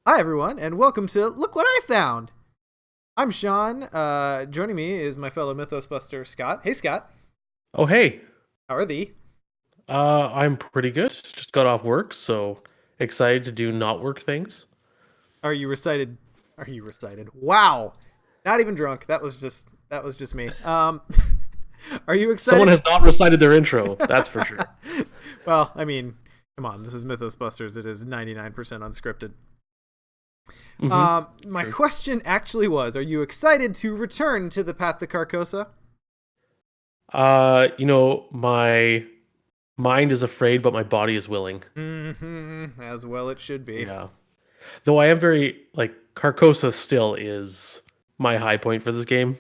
Hi, everyone, and welcome to Look What I Found. I'm Sean. Joining me is my fellow Mythos Buster, Scott. Hey, Scott. Oh, hey. How are thee? I'm pretty good. Just got off work, so excited to do not work things. Are you recited? Are you recited? Wow. Not even drunk. That was just me. Are you Someone excited? has not recited their intro, that's for sure. Well, I mean, come on. This is Mythos Busters. It is 99% unscripted. Mm-hmm. My True. question actually was: Are you excited to return to the path to Carcosa? My mind is afraid, but my body is willing. As well, it should be. Yeah. Though I am very Carcosa still is my high point for this game.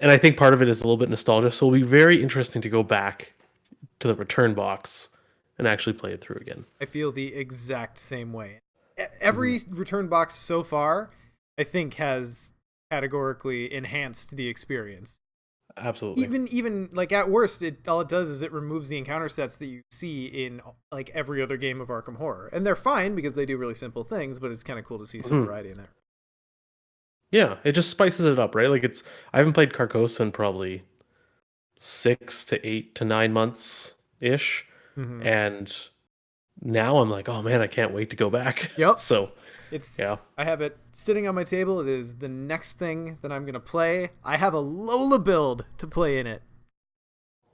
And I think part of it is a little bit nostalgia, so it'll be very interesting to go back to the return box and actually play it through again. I feel the exact same way. Hmm. Every return box so far, I think, has categorically enhanced the experience. Absolutely. Even like at worst, it all it does is it removes the encounter sets that you see in like every other game of Arkham Horror, and they're fine because they do really simple things. But it's kind of cool to see some Mhm. variety in there. Yeah, it just spices it up, right? I haven't played Carcosa in probably 6 to 8 to 9 months ish, Mm-hmm. and now I'm like, oh man, I can't wait to go back. Yep, So it's. yeah, I have it sitting on my table. It is the next thing that I'm gonna play. I have a Lola build to play in it.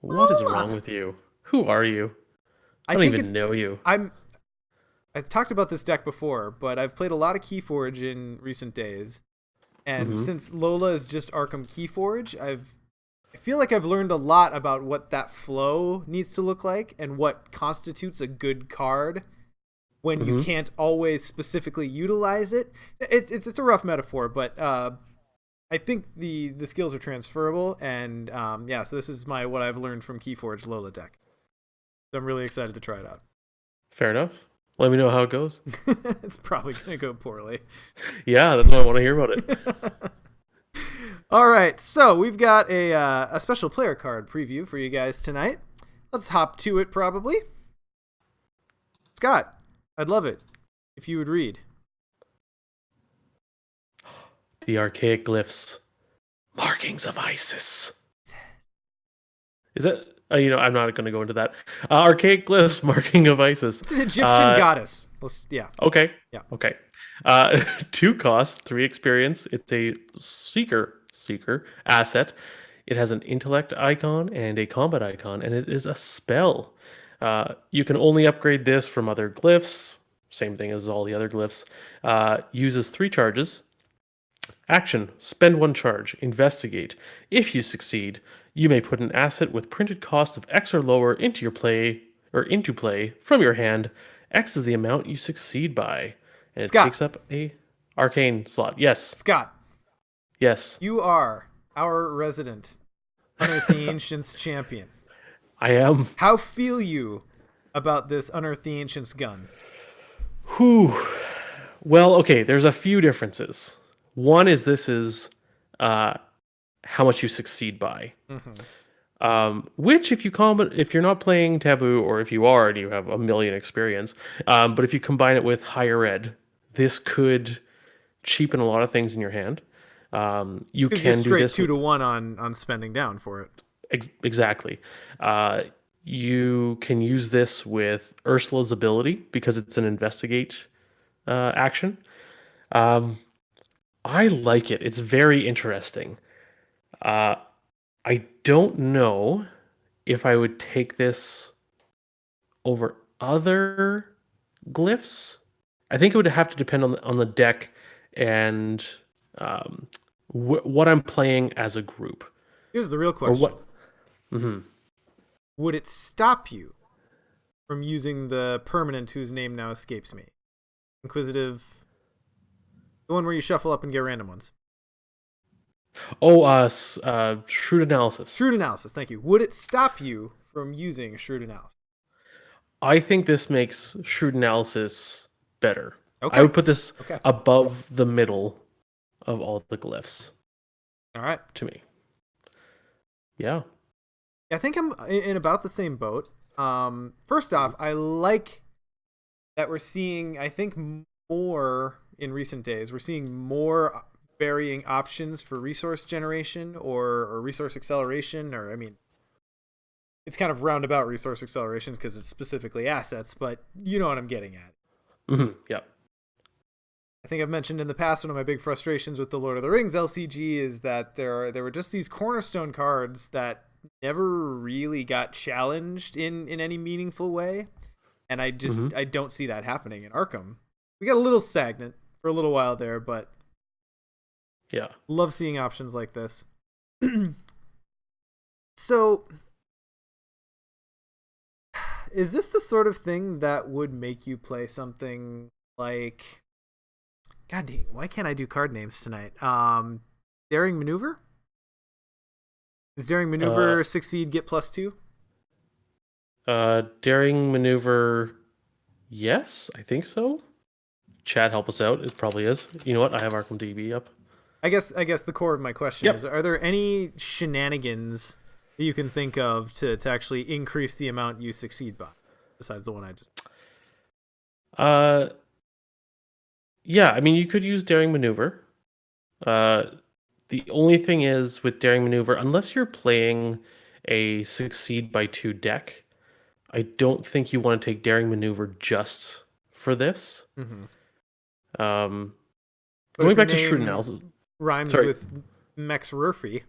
what is wrong Lola. with you? Who are you? I I don't think even it's. know you. I'm I've talked about this deck before, but I've played a lot of Keyforge in recent days, and Hmm. since Lola is just Arkham Keyforge, I feel like I've learned a lot about what that flow needs to look like and what constitutes a good card when you Hmm. can't always specifically utilize it. It's a rough metaphor, but I think the skills are transferable, and yeah, so this is my what I've learned from Keyforge Lola deck. So I'm really excited to try it out. Fair enough. Let me know how it goes. It's probably gonna go poorly. Yeah, that's why I want to hear about it. All right, so we've got a special player card preview for you guys tonight. Let's hop to it. Probably, Scott. I'd love it if you would read. The Archaic Glyphs, markings of Isis. Is that? I'm not going to go into that. Archaic Glyphs, marking of Isis. It's an Egyptian Uh, goddess. Yeah, Okay. yeah. Okay. 2 cost, 3 experience. It's a seeker asset. It has an intellect icon and a combat icon, and it is a spell. You can only upgrade this from other glyphs. Same thing as all the other glyphs. Uses 3 charges. Action: spend 1 charge. Investigate. If you succeed, you may put an asset with printed cost of X or lower into play from your hand. X is the amount you succeed by, and it Scott, takes up a arcane slot. Yes, Scott, yes, you are our resident Unearth the Ancients champion. I am. How feel you about this Unearth the Ancients gun? Whew. Well, okay. There's a few differences. One is this is uh, how much you succeed by. Mm-hmm. Which, if you're not playing Taboo, or if you are and you have a million experience, but if you combine it with higher ed, this could cheapen a lot of things in your hand. You Because you're can do straight this two with to one on spending down for it. exactly. Uh, you can use this with Ursula's ability because it's an investigate action. Um, I like it. It's very interesting. Uh, I don't know if I would take this over other glyphs. I think it would have to depend on the deck and um, what I'm playing as a group Here's the real or question: what. Hmm. Would it stop you from using the permanent whose name now escapes me? Inquisitive, the one where you shuffle up and get random ones. Oh, shrewd analysis. Shrewd analysis, thank you. Would it stop you from using shrewd analysis? I think this makes shrewd analysis better. I Okay. would put this Okay. above the middle of all the glyphs All right. to me. Yeah. I think I'm in about the same boat. First off, I like that we're seeing. I think more in recent days. We're seeing more varying options for resource generation or resource acceleration, or I mean, it's kind of roundabout resource acceleration because it's specifically assets, but you know what I'm getting at. Yeah. I think I've mentioned in the past one of my big frustrations with the Lord of the Rings LCG is that there were just these cornerstone cards that never really got challenged in any meaningful way, and hmm I don't see that happening in Arkham. We got a little stagnant for a little while there, but Yeah. love seeing options like this. So, is this the sort of thing that would make you play something like God dang, why can't I do card names tonight? Daring Maneuver? Does Daring Uh, Maneuver succeed get +2? Daring maneuver. Yes, I think so. Chat, help us out. It probably is. You know what? I have Arkham DB up. I guess the core of my question is: Yep. are there any shenanigans that you can think of to actually increase the amount you succeed by, besides the one I just? Uh, yeah. I mean, you could use daring maneuver. Uh, the only thing is with daring maneuver, unless you're playing a succeed by two deck, I don't think you want to take daring maneuver just for this. Mm-hmm. Um, But if going your back to shrewd name analysis. rhymes Sorry. with Mex Rurfy,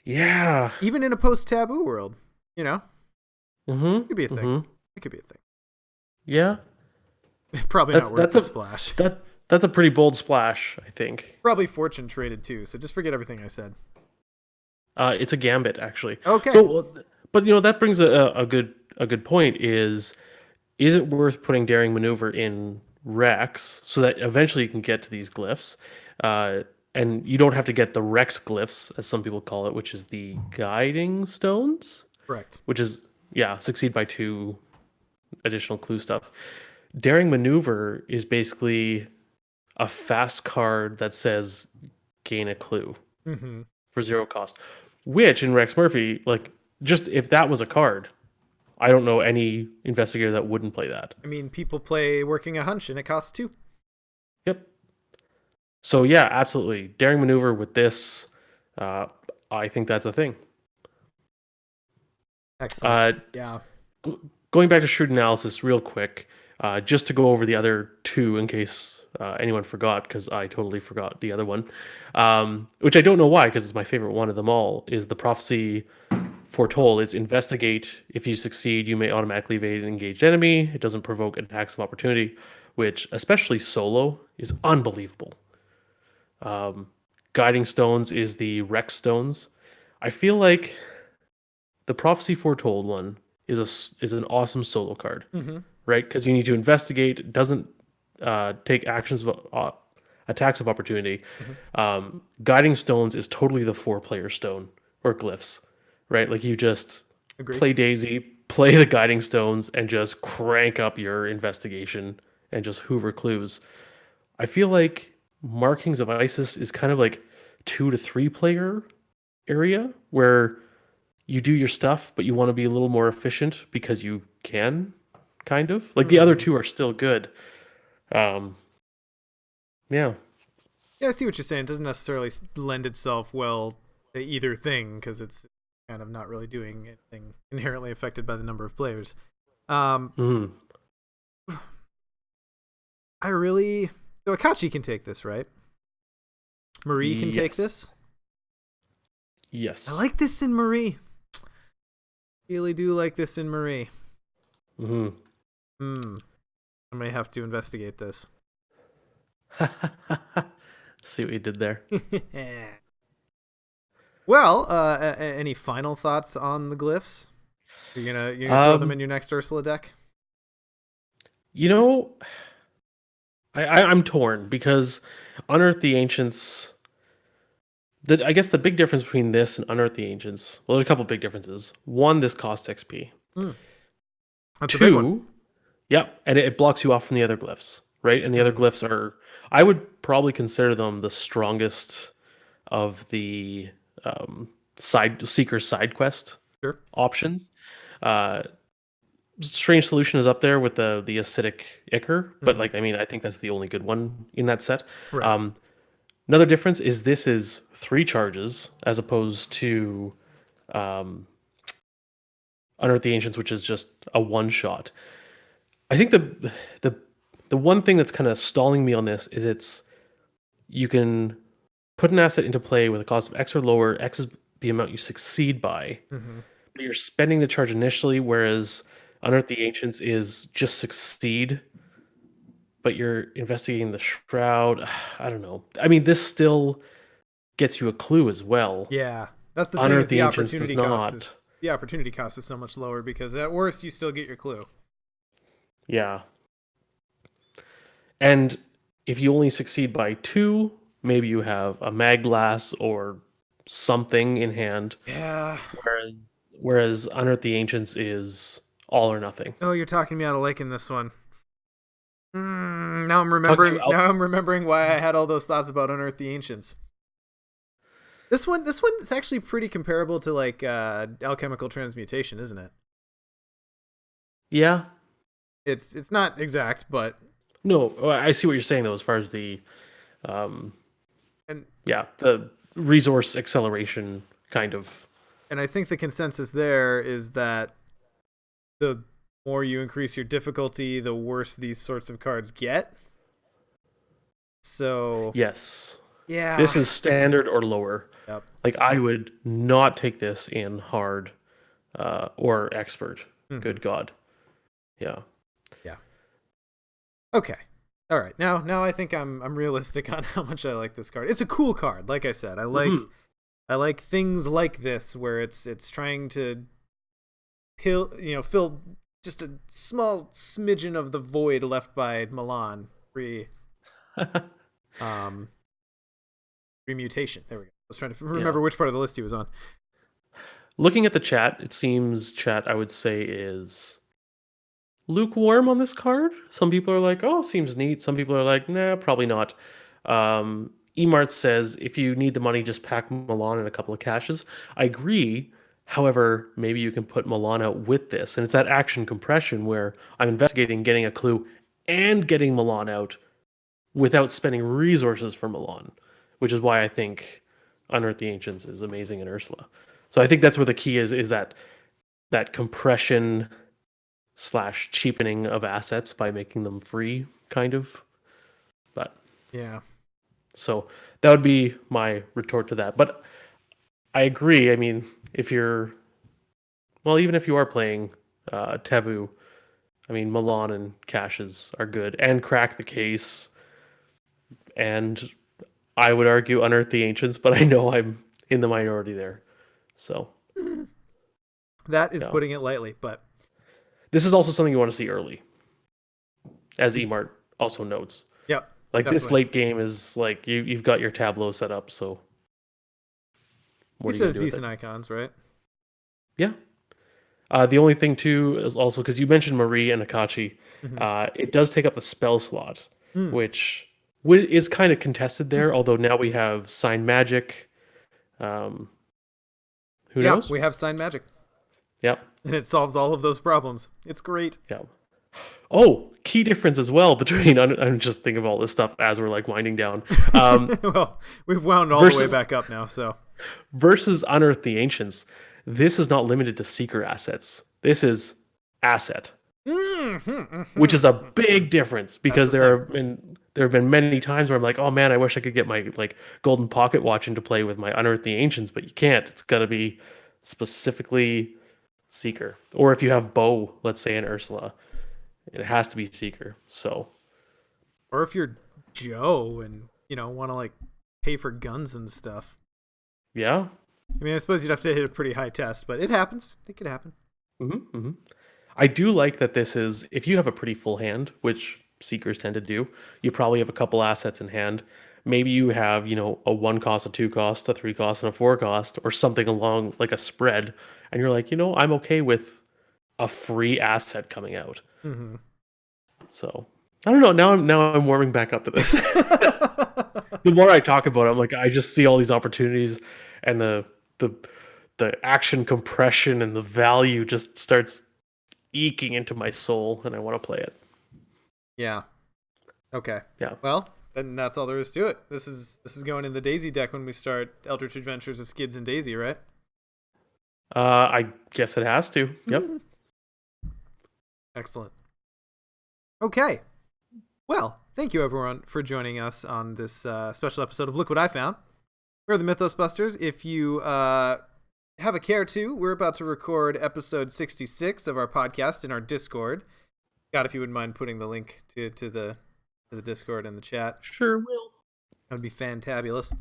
Yeah. even in a post-taboo world, you know, it Mm-hmm. could be a thing. Mm-hmm. It could be a thing. Yeah. Probably That's not worth that's the a splash. that's a pretty bold splash, I think. Probably fortune traded too, so just forget everything I said. It's a gambit actually. Okay. So, but you know that brings a good point. Is it worth putting daring maneuver in Rex so that eventually you can get to these glyphs, uh, and you don't have to get the Rex glyphs as some people call it, which is the guiding stones, Correct. which is yeah succeed by two additional clue stuff. Daring maneuver is basically a fast card that says gain a clue Mm-hmm. for zero cost. Which in Rex Murphy, like just if that was a card, I don't know any investigator that wouldn't play that. I mean, people play working a hunch and it costs 2. Yep. So yeah, absolutely. Daring maneuver with this, uh, I think that's a thing. Excellent. Uh, Yeah. g- Going back to shrewd analysis real quick, just to go over the other two in case anyone forgot, because I totally forgot the other one, which I don't know why, because it's my favorite one of them all, is the prophecy foretold. It's investigate. If you succeed, you may automatically evade an engaged enemy. It doesn't provoke attacks of opportunity, which, especially solo, is unbelievable. Um, Guiding stones is the Rex stones. I feel like the prophecy foretold one is an awesome solo card, Mm-hmm. right? Because you need to investigate. It doesn't take actions of attacks of opportunity. Mm-hmm. Guiding stones is totally the four-player stone or glyphs, right? Like you just Agreed. play Daisy, play the guiding stones, and just crank up your investigation and just hoover clues. I feel like markings of ISIS is kind of like 2 to 3 player area where you do your stuff, but you want to be a little more efficient because you can, kind of. Like the other Mm-hmm. two are still good. Um, yeah. Yeah, I see what you're saying. It doesn't necessarily lend itself well to either thing because it's kind of not really doing anything inherently affected by the number of players. Um, Mhm. I really. So Akachi can take this, right? Marie can take this. Yes. I Yes. like this in Marie. Really do like this in Marie. hmm Hmm. I may have to investigate this. See what you did there. Well, any final thoughts on the glyphs? You're gonna throw them Um, in your next Ursula deck? you know, I'm torn because Unearth the Ancients. I guess the big difference between this and Unearth the Ancients. Well, there's a couple big differences. One, this costs XP. Hmm. That's a big one. Two, yeah, and it blocks you off from the other glyphs, right? And the other Hmm. glyphs are, I would probably consider them the strongest of the side seeker side quest Sure. options. Uh, Strange Solution is up there with the acidic Ichor, but Hmm. like I mean, I think that's the only good one in that set. Right. Um, Another difference is this is 3 charges as opposed to um, Unearth the Ancients, which is just a one shot. I think the the one thing that's kind of stalling me on this is you can put an asset into play with a cost of X or lower. X is the amount you succeed by, Hmm. but you're spending the charge initially, whereas Unearth the Ancients is just succeed, but you're investigating the shroud. I don't know. I mean, this still gets you a clue as well. Yeah, that's the thing is Unearth the Ancients does not. the opportunity cost is so much lower because at worst you still get your clue. Yeah. And if you only succeed by 2, maybe you have a mag glass or something in hand. Yeah. Whereas, whereas Unearth the Ancients is all or nothing. Oh, you're talking me out of liking this one. Now I'm Talking remembering. about Now I'm remembering why I had all those thoughts about Unearth the Ancients. This one is actually pretty comparable to like alchemical transmutation, isn't it? yeah. It's not exact, but No, I see what you're saying though as far as the um and the resource acceleration kind of. and I think the consensus there is that the more you increase your difficulty, the worse these sorts of cards get. So Yes. yeah, This is standard or lower. yep. Like I would not take this in hard or expert. Hmm. Good God. Yeah. Yeah. Okay. All right. Now I think I'm realistic on how much I like this card. It's a cool card. Like I said, Mhm. I like things like this where it's trying to fill just a small smidgen of the void left by Milan um mutation. There we go. I was trying to Yeah. remember which part of the list he was on. Looking at the chat, it seems chat I would say is lukewarm on this card. Some people are like, "Oh, seems neat." Some people are like, "Nah, probably not." Emart says, "If you need the money, just pack Milan in a couple of caches." I agree. However, maybe you can put Milan out with this, and it's that action compression where I'm investigating, getting a clue, and getting Milan out without spending resources for Milan, which is why I think Unearth the Ancients is amazing in Ursula. So I think that's where the key is that compression slash cheapening of assets by making them free, kind of. But Yeah. so that would be my retort to that. But I agree. I mean, if you're even if you are playing Taboo, I mean Milan and caches are good, and Crack the Case, and I would argue Unearth the Ancients, but I know I'm in the minority there. So That is yeah, putting it lightly, but this is also something you want to see early, as Emart also notes. yep, Like this definitely. late game is like you've got your tableau set up, so He what are you gonna says do with decent it? icons, right? Yeah. The only thing too is also because you mentioned Marie and Akachi, Mm-hmm. it does take up the spell slot, Mm. which is kind of contested there. Although now we have Sign Magic. Um, who Yeah, knows? we have sign magic, Yep. and it solves all of those problems. It's great. Yep. Oh, key difference as well between I'm just thinking of all this stuff as we're like winding down. Well, we've wound all the way Versus back up now, so Unearth the Ancients. This is not limited to seeker assets. This is asset, which is a big difference that's because the thing. there have been many times where I'm like, oh man, I wish I could get my like golden pocket watch into play with my Unearth the Ancients, but you can't. It's got to be specifically seeker, or if you have bow, let's say in Ursula, it has to be seeker. So Or if you're Joe and want to like pay for guns and stuff. yeah. I mean, I suppose you'd have to hit a pretty high test, but it happens. It could happen. Hmm. I do like that this is if you have a pretty full hand, which seekers tend to do, you probably have a couple assets in hand. Maybe you have, a 1 cost, a 2 cost, a 3 cost, and a 4 cost, or something along like a spread, and you're like, I'm okay with a free asset coming out. Mm-hmm. So I don't know. Now I'm warming back up to this. The more I talk about it, I'm like, I just see all these opportunities, and the action compression and the value just starts eking into my soul, and I want to play it. Yeah. Okay. Yeah. Well, then that's all there is to it. This is going in the Daisy deck when we start Eldritch Adventures of Skids and Daisy, right? I guess it has to. Yep. Excellent. Okay. Well, thank you everyone for joining us on this special episode of Look What I Found. We're the Mythos Busters. If you have a care to, we're about to record episode 66 of our podcast in our Discord. God, if you wouldn't mind putting the link to the Discord in the chat. Sure will. That would be fantabulous.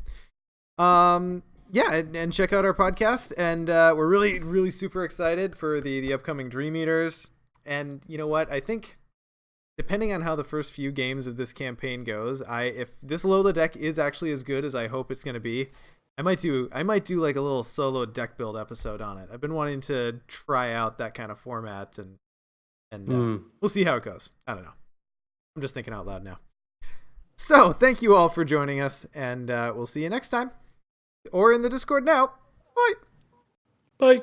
Yeah, and check out our podcast. And we're really, really super excited for the upcoming Dream Eaters. And you know what? I think depending on how the first few games of this campaign goes, if this Lola deck is actually as good as I hope it's going to be, I might do like a little solo deck build episode on it. I've been wanting to try out that kind of format, and we'll see how it goes. I don't know. I'm just thinking out loud now. So thank you all for joining us, and we'll see you next time, or in the Discord now. Bye. Bye.